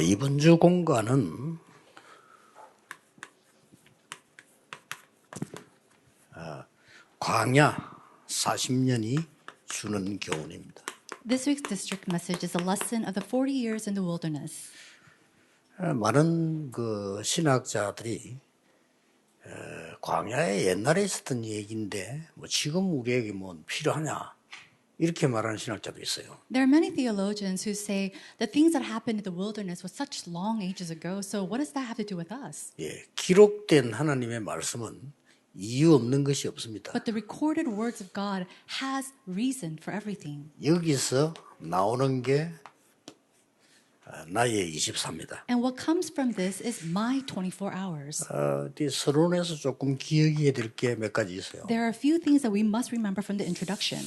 이번 주 공과는 광야 40년이 주는 교훈입니다. This week's district message is a lesson of the 40 years in the wilderness. 많은 그 신학자들이 광야에 옛날에 있었던 얘기인데 뭐 지금 우리에게 뭐 필요하냐 이렇게 말하는 신학자도 있어요. There are many theologians who say the things that happened in the wilderness was such long ages ago, so what does that have to do with us? 예, 기록된 하나님의 말씀은 이유 없는 것이 없습니다. But the recorded words of God has reason for everything. 여기서 나오는 게 나의 24입니다. And what comes from this is my 24 hours. 서론에서 조금 기억해야 될 게 몇 가지 있어요. There are a few things that we must remember from the introduction.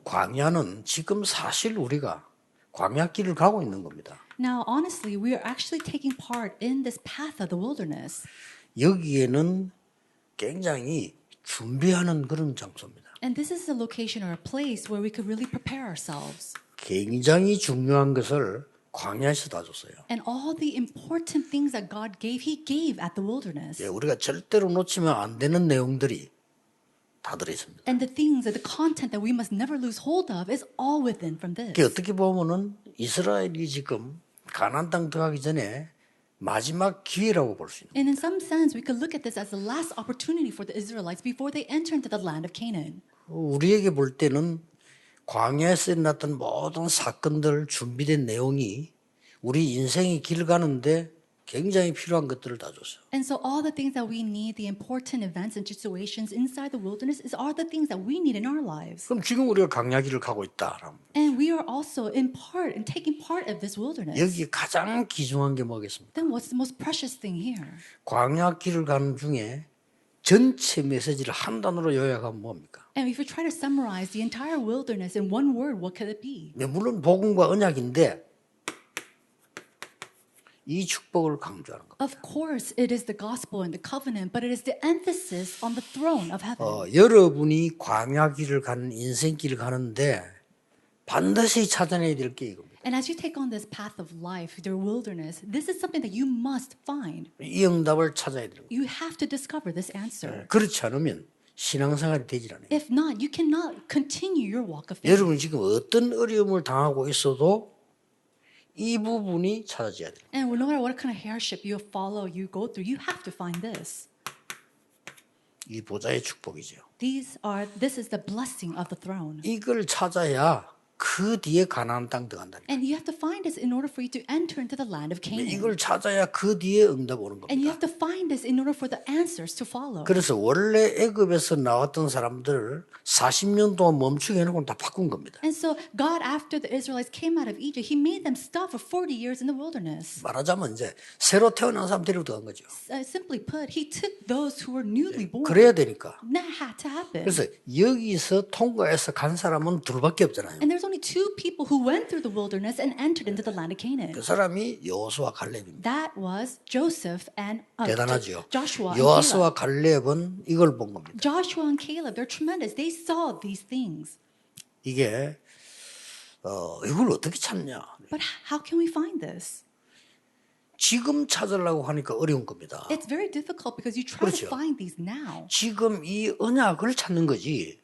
광야는 지금 사실 우리가 광야길을 가고 있는 겁니다. Now, honestly, we are actually taking part in this path of the wilderness. 여기에는 굉장히 준비하는 그런 장소입니다. And this is a location or a place where we could really prepare ourselves. 굉장히 중요한 것을 광야에서 다 줬어요. And all the important things that God gave, He gave at the wilderness. 예, 우리가 절대로 놓치면 안 되는 내용들이 다 들어있습니다. And the things, the content that we must never lose hold of is all within from this. 어떻게 보면은 이스라엘이 지금 가나안 땅 들어가기 전에 마지막 기회라고 볼 수 있는. And in some sense, we could look at this as the last opportunity for the Israelites before they enter into the land of Canaan. 우리에게 볼 때는 광야에서 일어났던 모든 사건들 준비된 내용이 우리 인생의 길 가는데 굉장히 필요한 것들을 다 줬어요. And so all the things that we need, the important events and situations inside the wilderness are the things that we need in our lives. 그럼 지금 우리가 광야길을 가고 있다. And we are also in part and taking part of this wilderness. 여기 가장 귀중한 게 뭐겠습니까? Then what's the most precious thing here? 광야길을 가는 중에 전체 메시지를 한 단어로 요약하면 뭡니까? And if we try to summarize the entire wilderness in one word, what could it be? 네, 물론 복음과 언약인데 이 축복을 강조하는 겁니다. Of course, it is the gospel and the covenant, but it is the emphasis on the throne of heaven. 여러분이 광야길을 가는 인생길을 가는데 반드시 찾아내야 될 게 이겁니다. And as you take on this path of life, your wilderness, this is something that you must find. 이 응답을 찾아야 되는 거예요. You have to discover this answer. 그렇지 않으면 신앙생활이 되질 않아요. If not, you cannot continue your walk of faith. 여러분이 지금 어떤 어려움을 당하고 있어도 이 부분이 찾아져야 돼요. And no matter what kind of hardship you follow, you go through, you have to find this. 이 보좌의 축복이죠. This is the blessing of the throne. 이걸 찾아야 그 뒤에 가나안 땅 들어간다. And you have to find this in order for you to enter into the land of Canaan. 이걸 찾아야 그 뒤에 응답 오는 And you 겁니다. have to find this in order for the answers to follow. 그래서 원래 애굽에서 나왔던 사람들을 40년 동안 멈추게 해놓고 다 바꾼 겁니다. And so God, after the Israelites came out of Egypt, He made them stop for 40 years in the wilderness. 말하자면 이제 새로 태어난 사람 데리고 들어간 거죠. Simply put, He took those who were newly born. 그래야 되니까. That had to happen. 그래서 여기서 통과해서 간 사람은 둘밖에 없잖아요. And there's only two people who went through the wilderness and entered into the land of Canaan. 그 사람이 여호수아 갈렙입니다. That was Joseph and 대단하죠. Joshua and 여호수아 Caleb. 갈렙은 이걸 본 겁니다. Joshua and Caleb, they're tremendous. They saw these things. 이게 이걸 어떻게 찾냐? But how can we find this? 지금 찾으려고 하니까 어려운 겁니다. It's very difficult because you try 그렇죠. to find these now. 지금 이 언약을 찾는 거지.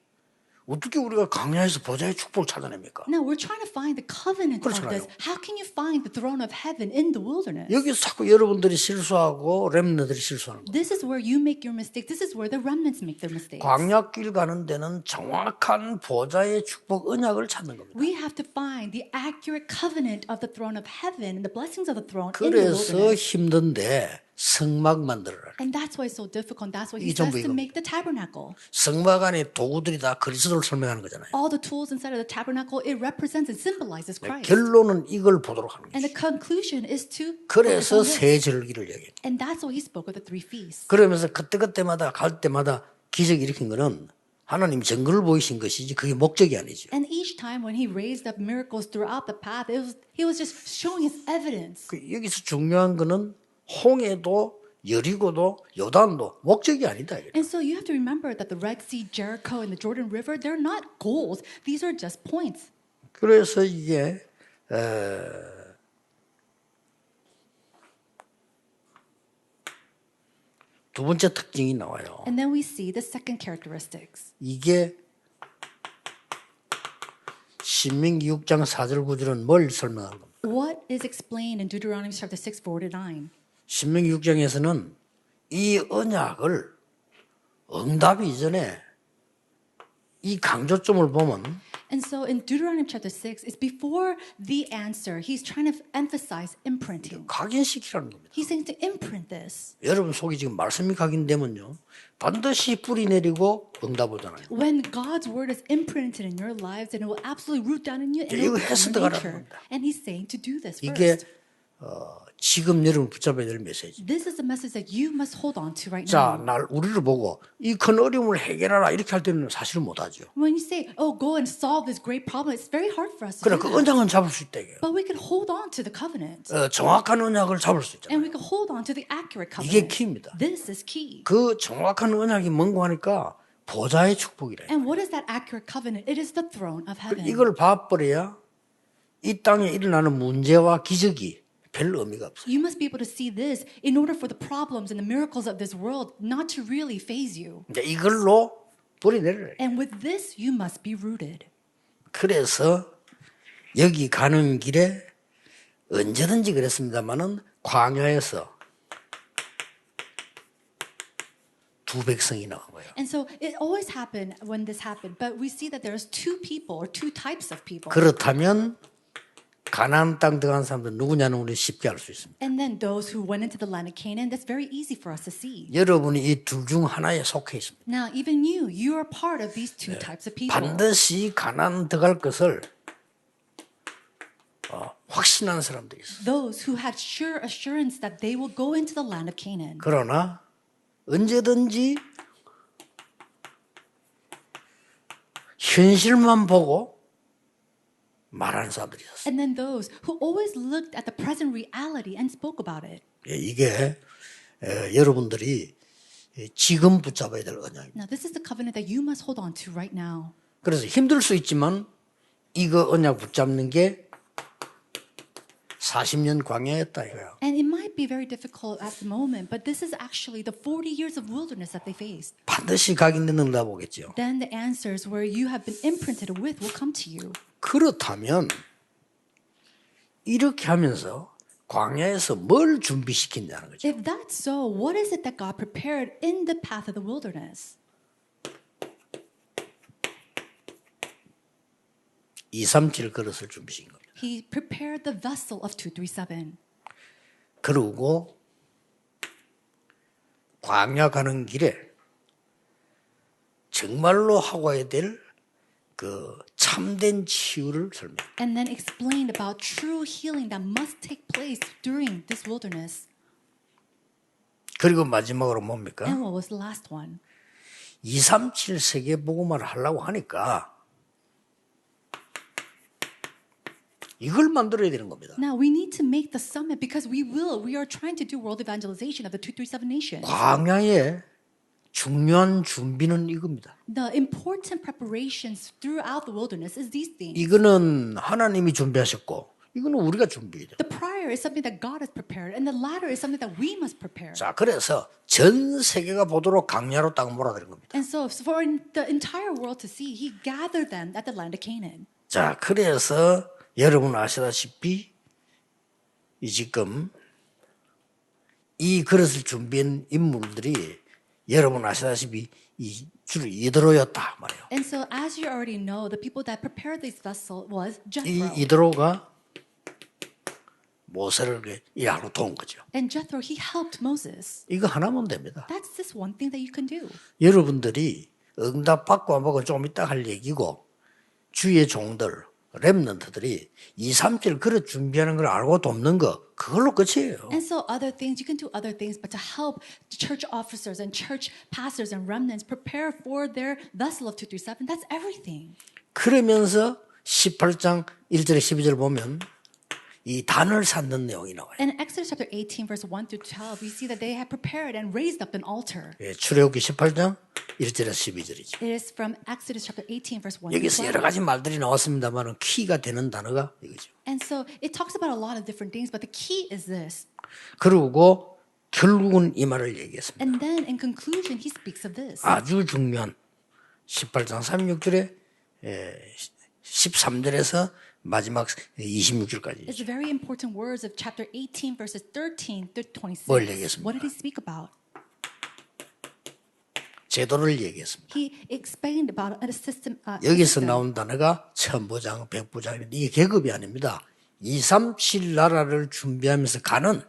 어떻게 우리가 광야에서 보좌의 축복을 찾아냅니까? Now we're trying to find the covenant of 그렇잖아요. this. How can you find the throne of heaven in the wilderness? 여기서 자꾸 여러분들이 실수하고 렘너들이 실수하는 거예요. This is where you make your mistake. This is where the remnants make their mistakes. 광야길 가는 데는 정확한 보좌의 축복 언약을 찾는 겁니다. We have to find the accurate covenant of the throne of heaven and the blessings of the throne in the 그래서 wilderness. 힘든데 성막 만들어라. And that's why it's so difficult. That's why He 이게 says 전부 to 이겁니다. make the tabernacle. 성막 안에 도구들이 다 그리스도를 설명하는 거잖아요. All the tools inside of the tabernacle, it represents and symbolizes Christ. 결론은 이걸 보도록 하는 And 거죠. the conclusion is to 그래서 focus on 세 this. 절기를 얘기해요. And that's why He spoke of the three feasts. 그러면서 그때마다 갈 때마다 기적 일으킨 거는 하나님 증거를 보이신 것이지 그게 목적이 아니죠. And each time when He raised up miracles throughout the path, He was just showing His evidence. 여기서 중요한 거는 홍해도 여리고도 요단도 목적이 아니다. And so you have to remember that the Red Sea, Jericho, and the Jordan River, they're not goals. These are just points. 그래서 이게 두 번째 특징이 나와요. And then we see the second characteristics. 이게 신명기 6장 4절 9절은 뭘 설명하는 겁니까? What is explained in Deuteronomy chapter 6, 4 to 9? 신명기 6장에서는 이 언약을 응답 이전에 이 강조점을 보면 And so in Deuteronomy chapter 6, it's before the answer. He's trying to emphasize imprinting. 각인시키라는 겁니다. He's saying to imprint this. 여러분 속에 지금 말씀이 각인되면요. 반드시 뿌리 내리고 응답 오잖아요. When God's word is imprinted in your lives, and it will absolutely root down in you and it 이거 will become 해서 your 들어가라는 nature. 겁니다. And he's saying to do this 이게 first. 지금 여러분 붙잡아야 될 메시지. This is the message that you must hold on to right 자, now. 날 우리를 보고 이 큰 어려움을 해결하라 이렇게 할 때는 사실은 못하죠. When you say, oh, go and solve this great problem, it's very hard for us to 그러나 do 그 that. 언약은 잡을 수 있다 이게요. But we can hold on to the covenant. 정확한 언약을 잡을 수 있잖아요. And we can hold on to the accurate 이게 covenant. 키입니다. This is key. 그 정확한 언약이 뭔고 하니까 보좌의 축복이래. And what is that accurate covenant? It is the throne of heaven. 이걸 봐버려야 이 땅에 일어나는 문제와 기적이 별 의미가 없어요. You must be able to see this in order for the problems and the miracles of this world not to really faze you. 이제 이걸로 뿌리 내려라. And with this, you must be rooted. 그래서 여기 가는 길에 언제든지 그랬습니다마는 광야에서 두 백성이 나온 거예요. And so it always happened when this happened, but we see that there's two people or two types of people. 그렇다면 가나안 땅 들어간 사람들 누구냐는 우리 쉽게 알 수 있습니다. And then those who went into the land of Canaan, that's very easy for us to see. 여러분이 이 둘 중 하나에 속해 있습니다. Now, even you are part of these two types of people. 반드시 가나안 들어갈 것을 확신하는 사람들이 있어요. Those who had sure assurance that they will go into the land of Canaan. 그러나 언제든지 현실만 보고 말하는 사람들이 있었어요. And then those who always looked at the present reality and spoke about it. 이게 여러분들이 지금 붙잡아야 될 언약입니다. Now, this is the covenant that you must hold on to right now. 그래서 힘들 수 있지만 이거 언약 붙잡는 게 40년 광야였다 이거야. And it might be very difficult at the moment, but this is actually the 40 years of wilderness that they faced. 반드시 각인된 응답 오겠죠. Then the answers where you have been imprinted with will come to you. 그렇다면 이렇게 하면서 광야에서 뭘 준비시킨다는 거죠. If that's so, what is it that God prepared in the path of the wilderness? 237 그릇을 준비시킨 겁니다. He prepared the vessel of 237. 그리고 광야 가는 길에 정말로 하고 와야 될 그 참된 치유를 설명. And then explained about true healing that must take place during this wilderness. 그리고 마지막으로 뭡니까? And what was the last one? 237 세계복음화를 하려고 하니까 이걸 만들어야 되는 겁니다. Now we need to make the summit because we are trying to do world evangelization of the 237 nations. 광야의 중요한 준비는 이겁니다. The important preparations throughout the wilderness is these things. 이거는 하나님이 준비하셨고 이거는 우리가 준비해야 돼요. The prior is something that God has prepared, and the latter is something that we must prepare. 자, 그래서 전 세계가 보도록 강야로 땅 몰아들인 겁니다. And so for the entire world to see, He gathered them at the land of Canaan. 자, 그래서 여러분 아시다시피 이 지금 이 그릇을 준비한 인물들이 여러분 아시다시피 이 주로 이드로였다 말이에요. And so, as you already know, the people that prepared this vessel was 이 Jethro. 이드로가 모세를 일하러 도운 거죠. And Jethro, he helped Moses. 이거 하나면 됩니다. That's just one thing that you can do. 여러분들이 응답 받고 안 받고 좀 이따 할 얘기고 주의 종들 렘넌트들이 237 그릇 준비하는 걸 알고 돕는 거 그걸로 끝이에요. And so other things, you can do other things, but to help church officers and church pastors and remnants prepare for their vessel of 237, that's everything. 그러면서 18장 1절에 12절 보면 이 단을 쌓는 내용이 나와요. In Exodus chapter 18, verse 1 through 12, we see that they had prepared and raised up an altar. 예, 출애굽기 18장 1절에서 12절이죠. It is from Exodus chapter 18, verse 1 through 여기서 12. 여러 가지 말들이 나왔습니다만 키가 되는 단어가 이거죠. And so it talks about a lot of different things, but the key is this. 그리고 결국은 이 말을 얘기했습니다. And then in conclusion, he speaks of this. 아주 중요한 18장 36절에 13절에서 마지막 26절까지. It's very important words of chapter 18, verses 13 through 26. 뭘 얘기했습니까? What did he speak about? 제도를 얘기했습니다. He explained about a system. 여기서 나온 단어가 천부장, 백부장 이게 계급이 아닙니다. 2, 3, 7 나라를 준비하면서 가는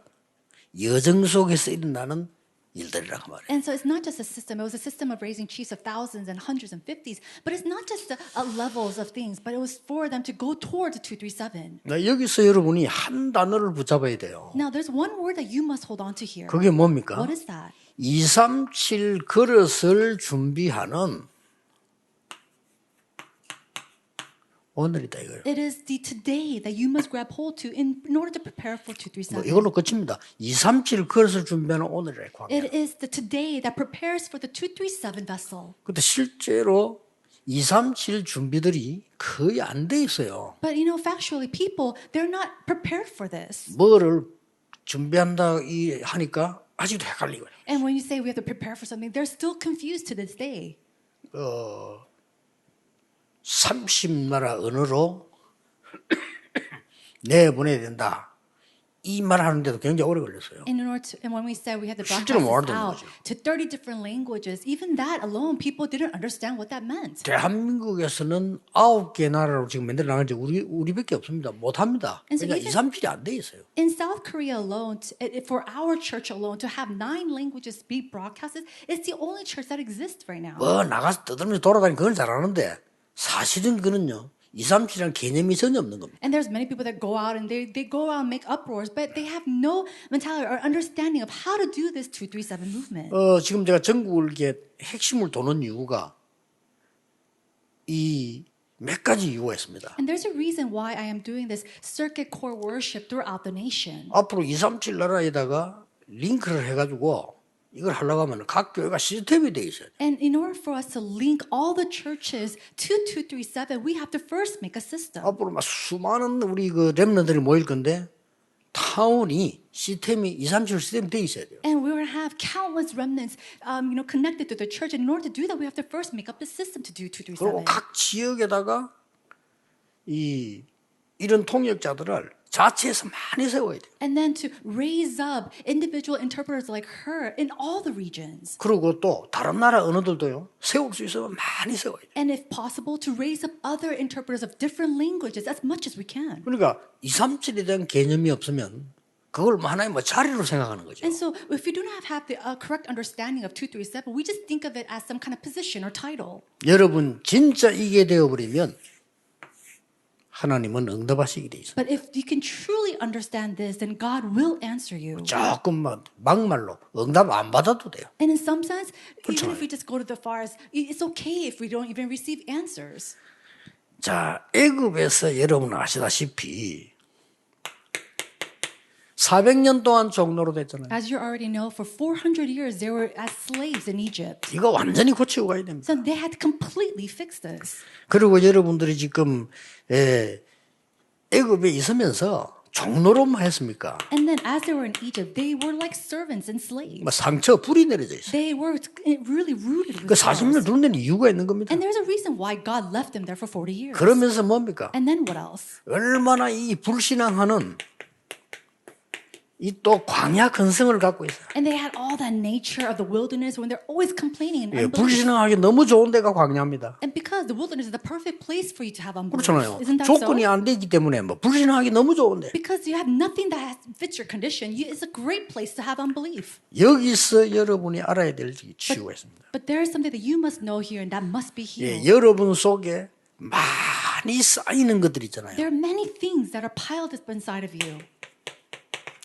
여정 속에서 일어나는 일들이라고 말해요. And so it's not just a system. It was a system of raising chiefs of thousands and hundreds and fifties. But it's not just levels of things, but it was for them to go towards 237. 여기서 여러분이 한 단어를 붙잡아야 돼요. Now, there's one word that you must hold on to here. 그게 뭡니까? What is that? 2, 3, 7 그릇을 준비하는 오늘이다 이거예요. It is the today that you must grab hold to in order to prepare for 237. 이걸로 끝입니다. 2, 3, 7 그릇을 준비하는 오늘의 광야. It is the today that prepares for the 237 vessel. 근데 실제로 2, 3, 7 준비들이 거의 안 돼 있어요. But you know, factually, people, they're not prepared for this. 뭐를 준비한다 하니까 아직도 헷갈리고요. And when you say we have to prepare for something, they're still confused to this day. 30나라 언어로 내보내야 된다. 이 말 하는데도 굉장히 오래 걸렸어요. And when we said we had to 실제로 broadcast 뭐 this 하는 out 거죠? to 30 different languages, even that alone, people didn't understand what that meant. 대한민국에서는 9개 나라로 지금 만들어 나가는데 우리밖에 없습니다. 못 합니다. And so 그러니까 2, even- 3, 7이 안 돼 있어요. In South Korea alone, for our church alone, to have 9 languages be broadcasted, it's the only church that exists right now. 뭐 나가서 떠들면서 돌아다니는 그건 잘하는데 사실은 그는요. 2, 3, 7이라는 개념이 전혀 없는 겁니다. And there's many people that go out and they go out and make uproars, but they have no mentality or understanding of how to do this 237 movement. 지금 제가 전국을 이렇게 핵심을 도는 이유가 이 몇 가지 이유가 있습니다. And there's a reason why I am doing this circuit core worship throughout the nation. 앞으로 2, 3, 7 나라에다가 링크를 해가지고 이걸 하려고 하면 각 교회가 시스템이 돼 있어요. And in order for us to link all the churches to 237, we have to first make a system. 앞으로 막 수많은 우리 그 렘넌들이 모일 건데 타운이 시스템이 2, 3, 7 시스템이 돼 있어야 돼요. And we're going to have countless remnants, connected to the church. And in order to do that, we have to first make up the system to do 그리고 237. 각 지역에다가 이런 통역자들을 자체에서 많이 세워야 돼요. And then to raise up individual interpreters like her in all the regions. 그리고 또 다른 나라 언어들도요. 세울 수 있으면 많이 세워야 돼요. And if possible, to raise up other interpreters of different languages as much as we can. 그러니까 2, 3, 7에 대한 개념이 없으면 그걸 하나의 자리로 생각하는 거죠. And so if we do not have the correct understanding of 237, we just think of it as some kind of position or title. 여러분 진짜 이게 되어버리면 하나님은 응답하시게 돼 있어요. But if you can truly understand this, then God will answer you. 조금만 막말로 응답 안 받아도 돼요. And in some sense, even 그렇잖아요. if we just go to the far as, it's okay if we don't even receive answers. 자, 애굽에서 여러분 아시다시피 400년 동안 종로로 됐잖아요. As you already know, for 400 years, they were as slaves in Egypt. 이거 완전히 고치고 가야 됩니다. So they had to completely fix this. 그리고 여러분들이 지금 애굽에 있으면서 종로로만 했습니까? And then as they were in Egypt, they were like servants and slaves. 상처 불이 내려져 있어요. They were really rooted 그 with 40년 scars. 두는 데는 이유가 있는 겁니다. And there's a reason why God left them there for 40 years. 그러면서 뭡니까? And then what else? 얼마나 이 불신앙하는 이 또 광야 근성을 갖고 있어요. And they had all that nature of the wilderness when they're always complaining and 예, unbelief. 불신앙하기 너무 좋은 데가 광야입니다. And because the wilderness is the perfect place for you to have unbelief. 그렇잖아요. Isn't that 조건이 so? 안 되기 때문에 불신앙하기 너무 좋은데 Because you have nothing that fits your condition, it's a great place to have unbelief. 여기서 여러분이 알아야 될 치유가 있습니다. But there is something that you must know here, and that must be 예, healed. 여러분 속에 많이 쌓이는 것들 있잖아요. There are many things that are piled up inside of you.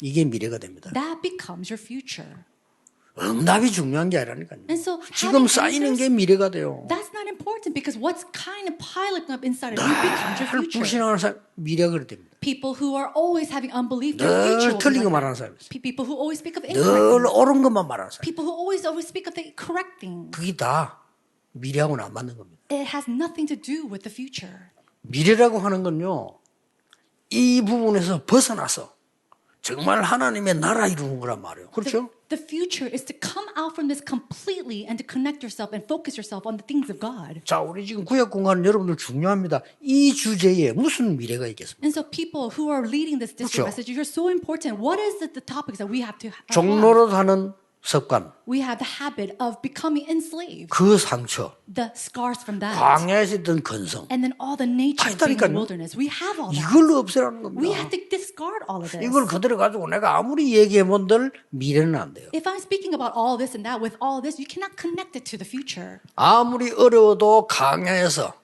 이게 미래가 됩니다. That becomes your future. 응답이 중요한 게 아니라니까요. And so 지금 having 쌓이는 answers, 게 미래가 돼요. that's not important because what's kind of piling up inside of you becomes your 늘 future. 불신하는 사람 미래가 그렇게 됩니다. People who are always having unbelief, their 늘 future will be 틀린 거 like 말하는 that. 사람이 있어요. People who always speak of 늘 incorrect things. 옳은 것만 말하는 사람. People who always speak of the correct things. 그게 다 미래하고는 안 맞는 겁니다. It has nothing to do with the future. 미래라고 하는 건요, 이 부분에서 벗어나서 정말 하나님의 나라 이루는 거란 말이에요. 그렇죠? The future is to come out from this completely and to connect yourself and focus yourself on the things of God. 자, 우리 지금 구역공과는 여러분들 중요합니다. 이 주제에 무슨 미래가 있겠습니까? And so people who are leading this district 그렇죠. message, you're so important. What is the topics that we have to have? 종로로 하는 습관, We have the habit of becoming enslaved. 그 상처, The scars from that. 광야에서 있던 건성, And then all the nature 다 of being in the 있다니까요. wilderness. We have all that. 이걸 없애라는 We 겁니다. have to discard all of this. 이걸 그대로 가지고 내가 아무리 얘기해본들 미래는 안 돼요. If I'm speaking about all this and that with all this, you cannot connect it to the future. 아무리 어려워도 강야에서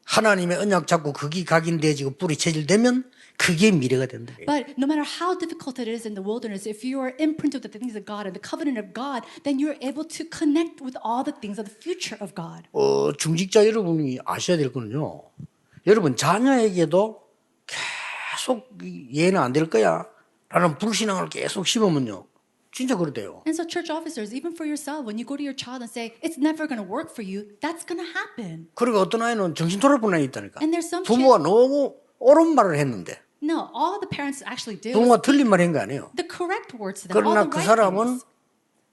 하나님의 언약 잡고 거기 각인되어지고 뿌리 체질되면 그게 미래가 된다. But no matter how difficult it is in the wilderness, if you are imprinted with the things of God and the covenant of God, then you're able to connect with all the things of the future of God. 중직자 여러분이 아셔야 될 거는요. 여러분 자녀에게도 계속 얘는 안 될 거야 라는 불신앙을 계속 심으면요. 진짜 그렇대요. And so church officers, even for yourself, when you go to your child and say, it's never going to work for you, that's going to happen. 그리고 어떤 아이는 정신 돌아본 아이 있다니까. And there's some 부모가 너무 옳은 말을 했는데 No, all the parents actually did was 부모가 틀린 말 한 거 아니에요. the correct words to them, all 그러나 the 그 right 사람은 things.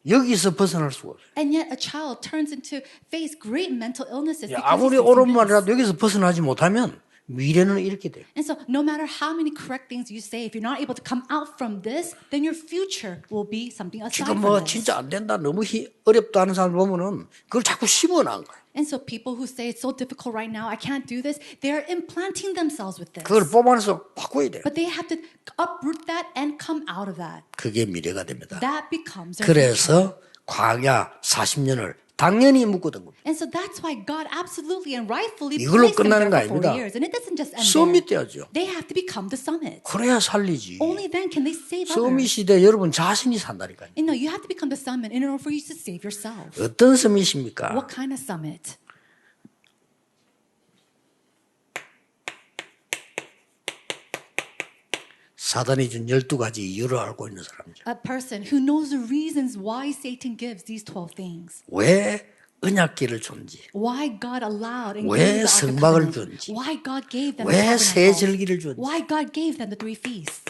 여기서 벗어날 수가 없어요. And yet a child turns into face great mental illnesses because 아무리 he's 옳은 facing this. 말이라도 여기서 벗어나지 못하면 미래는 이렇게 돼요. And so no matter how many correct things you say, if you're not able to come out from this, then your future will be something aside 지금 from 뭐 this. 진짜 안 된다, 너무 어렵다 하는 사람 보면은 그걸 자꾸 심어놓은 거예요. And so people who say it's so difficult right now, I can't do this, they're implanting themselves with this. 그걸 뽑아내서 바꿔야 돼요. But they have to uproot that and come out of that. 그게 미래가 됩니다. That becomes their future. 그래서 광야 40년을 당연히 묶었던 겁니다. And so that's why God absolutely and rightfully 이걸로 placed them 끝나는 거 there for 4 아닙니다. years. And it doesn't just end 서밋 there. 돼야죠. They have to become the summit. 그래야 살리지. Only then can they save 서밋 others. 시대 여러분 자신이 산다니까요. And no, you have to become the summit in order for you to save yourself. 어떤 서밋입니까? What kind of summit? 사단이 준 12가지 이유를 알고 있는 사람이죠. A person who knows the reasons why Satan gives these 12 things. 왜 언약궤를 줬는지, Why God allowed and 왜 gave the Ark of 성막을 Covenant. 줬는지, Why God gave them 왜 the 새 tabernacle. 절기를 줬는지 Why God gave them the 3 feasts.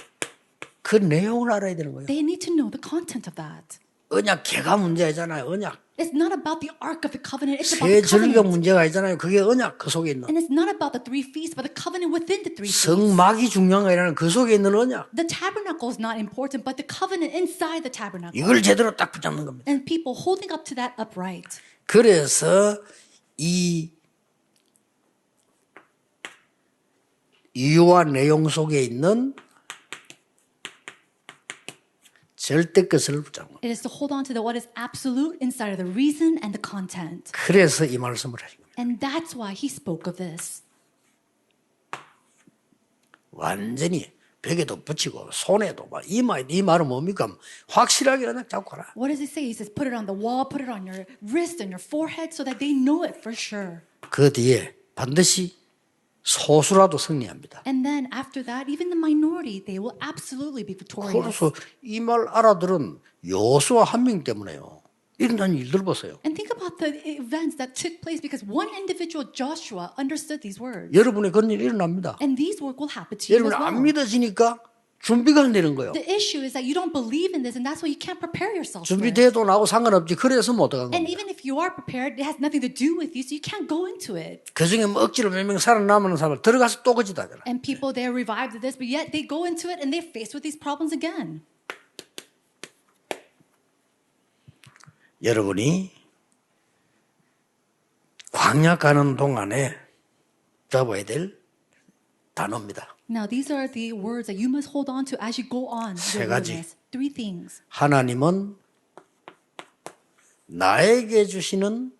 그 내용을 알아야 되는 거예요. They need to know the content of that. 언약궤가 문제잖아요. 언약. It's not about the Ark of the Covenant. It's about 새 the 절기가 covenant. 문제가 아니잖아요. 그게 언약 그 속에 있는. And it's not about the 3 feasts, but the covenant within the 3 feasts. 성막이 중요한 게 아니라 그 속에 있는 언약. The tabernacle is not important, but the covenant inside the tabernacle. 이걸 제대로 딱 붙잡는 겁니다. And people holding up to that upright. 그래서 이 이유와 내용 속에 있는 절대 것을 붙잡는 거예요. It is to hold on to what is absolute inside of the reason and the content. 그래서 이 말씀을 하신 겁니다. And that's why he spoke of this. 완전히 벽에도 붙이고 손에도 막 이 말은 뭡니까? 확실하게 그냥 잡고 가라. What does he say? He says, put it on the wall, put it on your wrist and your forehead so that they know it for sure. 그 뒤에 반드시 소수라도 승리합니다. And then after that, even the minority, they will absolutely be victorious. 그래서 이 말 알아들은 여호수아 한 명 때문에요. 일어난 일들 보세요. And think about the events that took place because one individual, Joshua, understood these words. 여러분의 그런 일이 일어납니다. And these words will happen to you 여러분 as well. 안 믿어지니까 준비가 안 되는 거예요. The issue is that you don't believe in this, and that's why you can't prepare yourself for it. 준비돼도 나하고 상관없지. 그래서 못 들어간 And 겁니다. even if you are prepared, it has nothing to do with you, so you can't go into it. 그중에 뭐 억지로 몇 명 살아남는 사람 들어가서 또 거짓하잖아. And people, they're revived with this, but yet they go into it and they're faced with these problems again. 여러분이 광야 가는 동안에 잡아야 될 단어입니다. Now, these are the words that you must hold on to as you go on 세 your 가지. wilderness. 3 things. 하나님은 나에게 주시는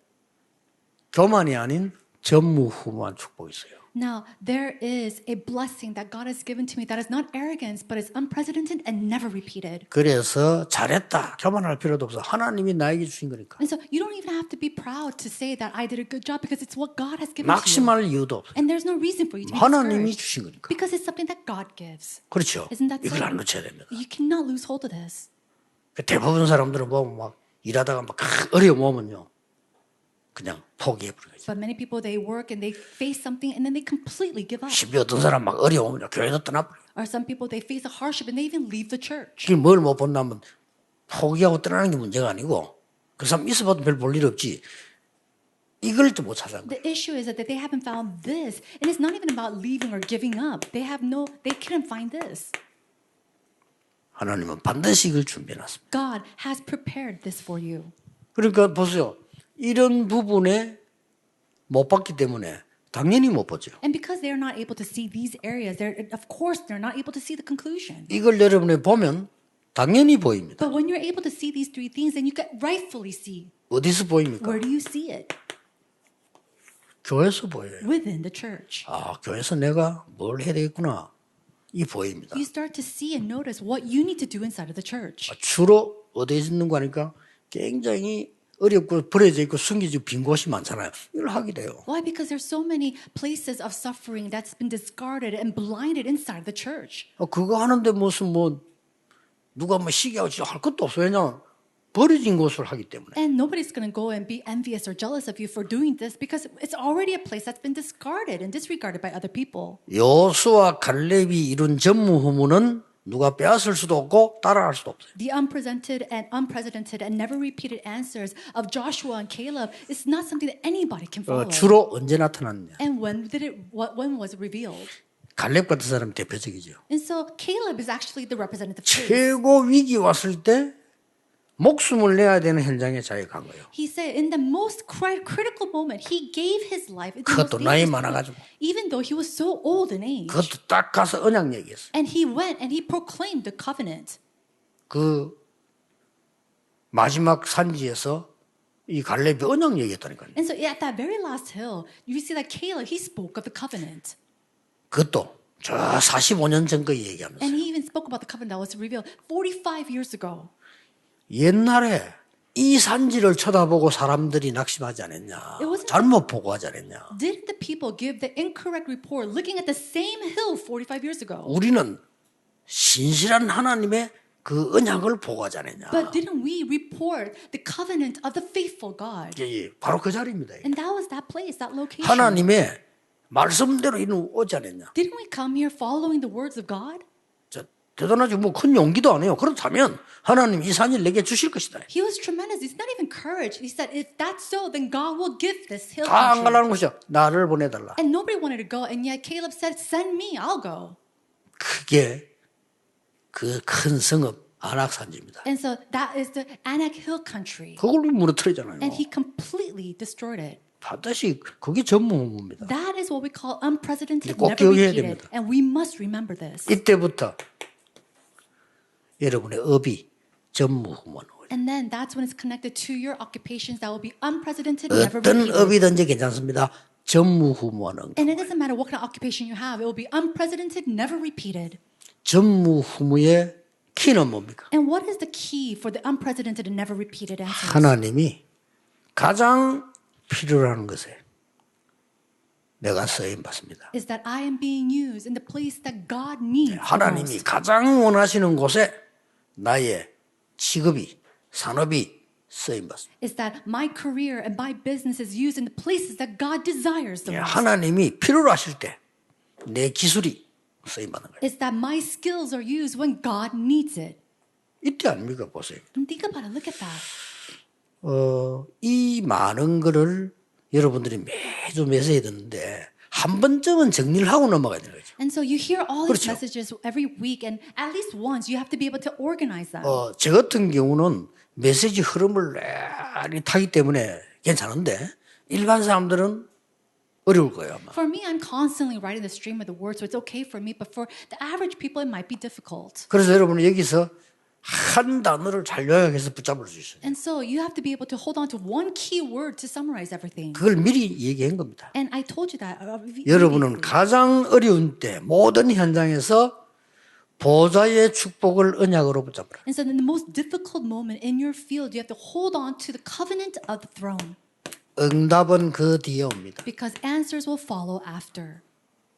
교만이 아닌 전무후무한 축복이 있어요. Now, there is a blessing that God has given to me that is not arrogance, but is unprecedented and never repeated. 그래서 잘했다 교만할 필요도 없어. 하나님이 나에게 주신 거니까. And so you don't even have to be proud to say that I did a good job because it's what God has given to you. 낙심할 이유도 없어. And there's no reason for you to be 하나님이 discouraged 주신 거니까. because it's something that God gives. 그렇죠. Isn't that 이걸 so? 안 놓쳐야 됩니다. You cannot lose hold of this. 대부분 사람들은 보면 막 일하다가 막 어려움 오면요. 그냥 포기해버리죠. But many people, they work and they face something and then they completely give up. 심지어 어떤 사람 막 어려움 오면 교회도 떠나버려요. Or some people, they face a hardship and they even leave the church. 그게 뭘 못 본다면 포기하고 떠나는 게 문제가 아니고 그 사람 있어봐도 별 볼 일 없지. 이걸 또 못 찾아간 거예요. The issue is that they haven't found this. And it's not even about leaving or giving up. They couldn't find this. 하나님은 반드시 이걸 준비해놨습니다. God has prepared this for you. 그러니까 보세요. 이런 부분에 못 봤기 때문에 당연히 못 보죠. And because they're not able to see these areas, of course they're not able to see the conclusion. 이걸 여러분이 보면 당연히 보입니다. But when you're able to see these three things, then you can rightfully see. 어디서 보입니까? Where do you see it? 교회에서 보여요. Within the church. 아, 교회에서 내가 뭘 해야 되겠구나. 이 보입니다. You start to see and notice what you need to do inside of the church. 주로 어디에 있는 거 하니까 굉장히 어렵고 버려져 있고 숨겨지고 빈 곳이 많잖아요. 이걸 하게 돼요. Why? Because there's so many places of suffering that's been discarded and blinded inside the church. 그거 하는데 무슨 뭐 누가 뭐 시기하고 할 것도 없어요. 왜냐면 버려진 곳을 하기 때문에. And nobody's going to go and be envious or jealous of you for doing this because it's already a place that's been discarded and disregarded by other people. 여호수아 갈렙이 이룬 전무후무는 누가 빼앗을 수도 없고 따라할 수도 없어요. The unprecedented and never repeated answers of Joshua and Caleb is not something that anybody can follow. 주로 언제 나타났냐? And when was it revealed? 갈렙 같은 사람이 대표적이죠. And so Caleb is actually the representative case. 최고 위기 왔을 때 목숨을 내야 되는 현장에 자기가 간 거예요. He said in the most critical moment, he gave his life. 그것도 나이 많아가지고. Even though he was so old in age. 그것도 딱 가서 언약 얘기했어요. And he went and he proclaimed the covenant. 그 마지막 산지에서 이 갈렙이 언약 얘기했다니까요. And so at that very last hill, you see that Caleb, he spoke of the covenant. 그것도 저 45년 전 거 얘기하면서. And he even spoke about the covenant that was revealed 45 years ago. 옛날에 이 산지를 쳐다보고 사람들이 낙심하지 않았냐. 잘못 보고하지 않았냐. Didn't the people give the incorrect report looking at the same hill 45 years ago? 우리는 신실한 하나님의 그 언약을 보고하지 않았냐. But didn't we report the covenant of the faithful God? 예, 바로 그 자리입니다. And that was that place, that location. 하나님의 말씀대로 이루어지 않았냐. Didn't we come here following the words of God? 대단하지 뭐 큰 용기도 안 해요. 그렇다면 하나님 이 산을 내게 주실 것이다. He was tremendous. It's not even courage. He said, if that's so, then God will give this hill 다 안 country. 가려는 것이야. 나를 보내달라. And nobody wanted to go. And yet Caleb said, send me, I'll go. 그게 그 큰 성읍 안악산지입니다. And so that is the Anak Hill country. 그걸 무너뜨리잖아요. And he completely destroyed it. 반드시 그게 전무후무입니다. That is what we call unprecedented, 꼭 never 기억해야 repeated. 됩니다. And we must remember this. 이때부터 여러분의 업이 전무후무는 And then that's when it's connected to your occupations that will be unprecedented, never 어떤 repeated. 업이든지 괜찮습니다. 전무후무는 And it doesn't matter what kind of occupation you have, it will be unprecedented, never repeated. 전무후무의 키는 뭡니까? And what is the key for the unprecedented and never repeated answers? 하나님이 가장 필요로 하는 것에 내가 쓰임 받습니다. Is that I am being used in the place that God needs the 하나님이 most. 가장 원하시는 곳에 나의 직업이 산업이 쓰임 받습니다. Is that my career and my business is used in the places that God desires the most. 하나님이 필요로 하실 때 내 기술이 쓰임 받는 거예요. Is that my skills are used when God needs it. 이때 아닙니까? 보세요. And think about it. Look at that. 이 많은 거를 여러분들이 매주 메시지 듣는데 한 번쯤은 정리를 하고 넘어가야 되는 거죠. And so you hear all these 그렇죠. messages every week, and at least once you have to be able to organize them. 저 같은 경우는 메시지 흐름을 많이 타기 때문에 괜찮은데 일반 사람들은 어려울 거예요. 아마. For me, I'm constantly writing the stream of the word, so it's okay for me. But for the average people, it might be difficult. 그래서 여러분은 여기서 한 단어를 잘 요약해서 붙잡을 수 있어요. And so you have to be able to hold on to one key word to summarize everything. 그걸 미리 얘기한 겁니다. And I told you that. 여러분은 가장 어려운 때 모든 현장에서 보좌의 축복을 언약으로 붙잡으라. And so in the most difficult moment in your field, you have to hold on to the covenant of the throne. 응답은 그 뒤에 옵니다. Because answers will follow after.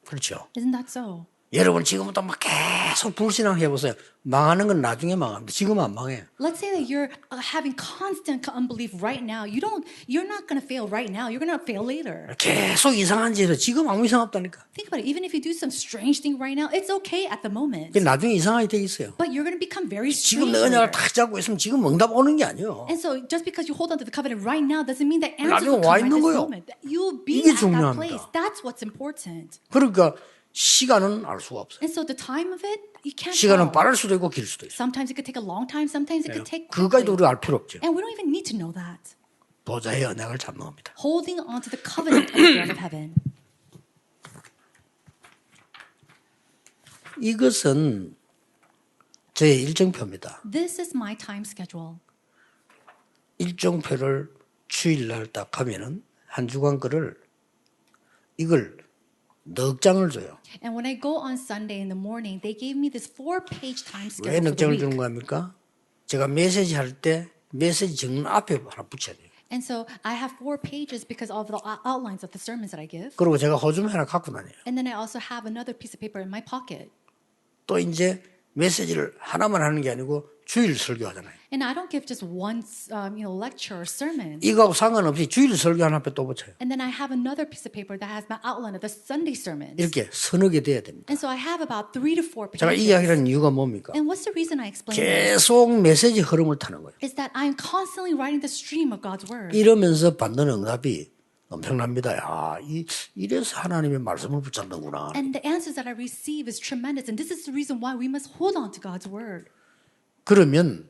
그렇죠. Isn't that so? 여러분 지금부터 막 계속 불신앙해 보세요. 망하는 건 나중에 망합니다. 지금은 안 망해요. Let's say that you're having constant unbelief right now. You're not going to fail right now. You're going to fail later. 계속 이상한 짓을 지금 아무 이상 없다니까. Think about it. Even if you do some strange thing right now, it's okay at the moment. 나중에 이상하게 돼 있어요. But you're going to become very 지금 strange 내 언약을 later. 딱 잡고 있으면 지금 응답 오는 게 아니에요. And so just because you hold on to the covenant right now doesn't mean that answers 나중에 will 와 come 있는 right this 거예요. moment. You'll be 이게 at that 중요합니다. place. That's what's important. 그러니까 시간은 알 수가 없어요. And so the time of it, you can't 시간은 tell. 빠를 수도 있고 길 수도 있어요. Sometimes it could take a long time. Sometimes it could take 그까지도 quickly. 우리가 알 필요 없죠. And we don't even need to know that. 보좌의 언약을 잡는 겁니다. Holding on to the covenant of the throne of heaven. 이것은 저의 일정표입니다. This is my time schedule. 일정표를 주일날 딱 하면은 한 주간 거를 이걸 넉 장을 줘요. And when I go on Sunday in the morning, they gave me this 4-page time 왜 schedule 넉 for the 장을 week. 주는 겁니까? 제가 메시지 할 때 메시지 적는 앞에 하나 붙여야 돼요. And so I have 4 pages because of the outlines of the sermons that I give. 그리고 제가 호주머 하나 갖고 다녀요. And then I also have another piece of paper in my pocket. 또 이제 메시지를 하나만 하는 게 아니고 주일 설교하잖아요. And I don't give just one lecture or sermon. 이거하고 상관없이 주일 설교 하나 앞에 또 붙여요. And then I have another piece of paper that has my outline of the Sunday sermons. 이렇게 서너 개 돼야 됩니다. And so I have about 3 to 4 제가 이 pages. 이야기하는 이유가 뭡니까? And what's the reason I explain this? 계속 메시지 흐름을 타는 거예요. Is that I'm constantly writing the stream of God's word. 이러면서 받는 응답이 엄청납니다. 야, 이래서 하나님의 말씀을 붙잡는구나. And the answers that I receive is tremendous. And this is the reason why we must hold on to God's word. 그러면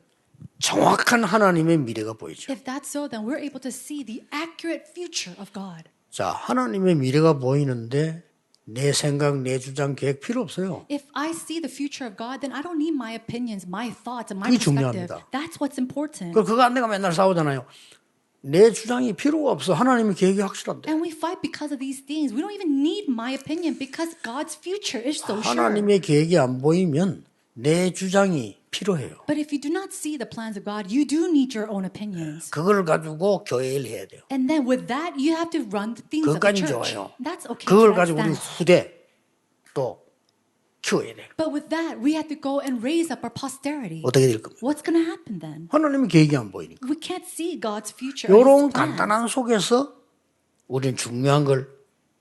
정확한 하나님의 미래가 보이죠. If that's so, then we're able to see the accurate future of God. 자, 하나님의 미래가 보이는데 내 생각, 내 주장, 계획 필요 없어요. If I see the future of God, then I don't need my opinions, my thoughts, and my 그게 perspective. 중요합니다. That's what's important. 그거 안 내가 맨날 싸우잖아요. 내 주장이 필요가 없어. 하나님의 계획이 확실한데. And we fight because of these things. We don't even need my opinion because God's future is so sure. 하나님의 계획이 안 보이면 내 주장이 필요해요. But if you do not see the plans of God, you do need your own opinions. 그걸 가지고 교회를 해야 돼요. And then with that, you have to run the things of the 그것까지 church. 좋아요. That's okay. 그걸 to 가지고 우리 understand. 후대 또 키워야 돼요. But with that, we have to go and raise up our posterity. 어떻게 될 겁니까? What's going to happen then? 하나님의 계획이 안 보이니까. We can't see God's future. or 이런 His plans. 간단한 속에서 우리는 중요한 걸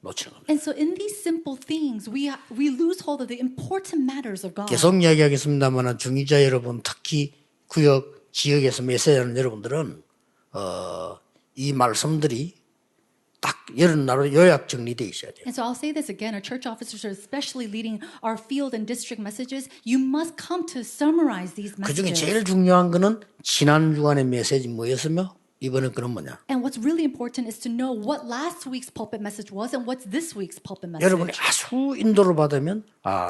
놓치는 겁니다. And so in these simple things, we lose hold of the important matters of God. 계속 이야기하겠습니다만 중위자 여러분, 특히 구역 지역에서 메시지하는 여러분들은 이 말씀들이 딱 이런 나로 요약 정리되어 있어야 돼요. And so I'll say this again, our church officers are especially leading our field and district messages. You must come to summarize these 그 중에 messages. 제일 중요한 거는 지난 주간의 메시지 뭐였으며 이번엔 그건 뭐냐. And what's really important is to know what last week's pulpit message was and what's this week's pulpit message. 여러분이 아주 인도를 받으면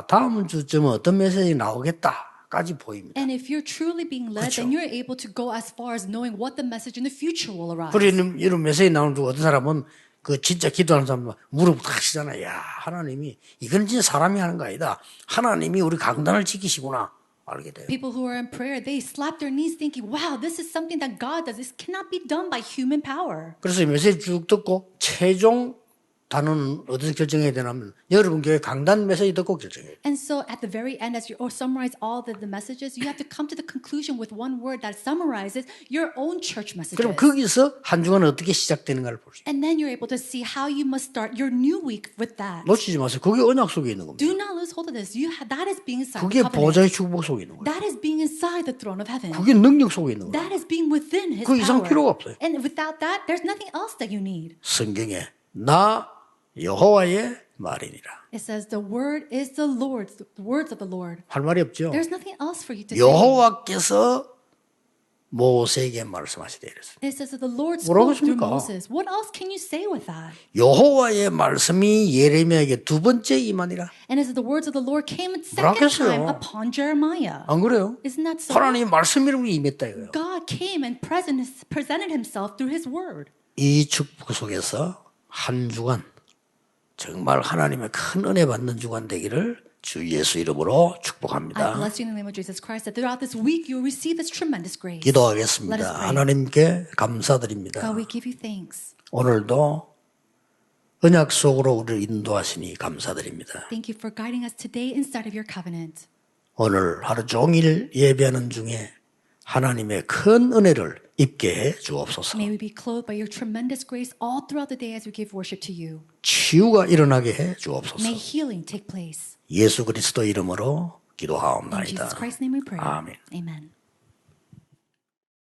다음 주쯤은 어떤 메시지 나오겠다까지 보입니다. And if you're truly being led, 그렇죠. then you're able to go as far as knowing what the message in the future will arise. 그리고 이런 메시지 나오는 중 어떤 사람은 그 진짜 기도하는 사람 무릎 탁 치잖아요. 야, 하나님이 이건 진짜 사람이 하는 거 아니다. 하나님이 우리 강단을 지키시구나. 알게 돼요. People who are in prayer, they slap their knees thinking, wow, this is something that God does. This cannot be done by human power. 그래서 이 메시지 쭉 듣고 최종 단어는 어디서 결정해야 되냐면 여러분 교회 강단 메시지 듣고 결정해요. And so at the very end, as you summarize all the messages, you have to come to the conclusion with one word that summarizes your own church messages. 그럼 거기서 한 주간 어떻게 시작되는가를 볼 수 있어요. And then you're able to see how you must start your new week with that. 놓치지 마세요. 그게 언약 속에 있는 겁니다. Do not lose hold of this. That is being inside 그게 the covenant. 보좌의 축복 속에 있는 거예요. That is being inside the throne of heaven. 그게 능력 속에 있는 거예요. That is being within His 그 이상 power. 필요가 없어요. And without that, there's nothing else that you need. 성경에 나 여호와의 말이니라. It says the word is the Lord's, the words of the Lord. 할 말이 없죠. There's nothing else for you to say. 여호와께서 모세에게 말씀하시되 이랬어요. It says that the Lord 뭐라고 spoke through 하십니까? Moses. What else can you say with that? 여호와의 말씀이 예레미야에게 두 번째 임하니라. And as the words of the Lord came a 뭐라 second time 그랬어요? upon Jeremiah. 안 그래요? Isn't that so? 하나님 말씀이라고 임했다 이거예요. God came and presented himself through his word. 이 축복 속에서 한 주간 정말 하나님의 큰 은혜 받는 주간 되기를 주 예수 이름으로 I 축복합니다. bless you in the name of Jesus Christ that throughout this week you will receive this tremendous grace. Let us 기도하겠습니다. pray. 하나님께 감사드립니다. God, we give you thanks. 오늘도 언약 속으로 우리를 인도하시니 감사드립니다. Thank you for guiding us today inside of your covenant. 오늘 하루 종일 예배하는 중에 하나님의 큰 은혜를 입게 해 주옵소서. May we be clothed by your tremendous grace all throughout the day as we give worship to you. 치유가 일어나게 해 주옵소서. May healing take place. 예수 그리스도 이름으로 In 기도하옵나이다. Jesus Christ's name we pray. 아멘. Amen.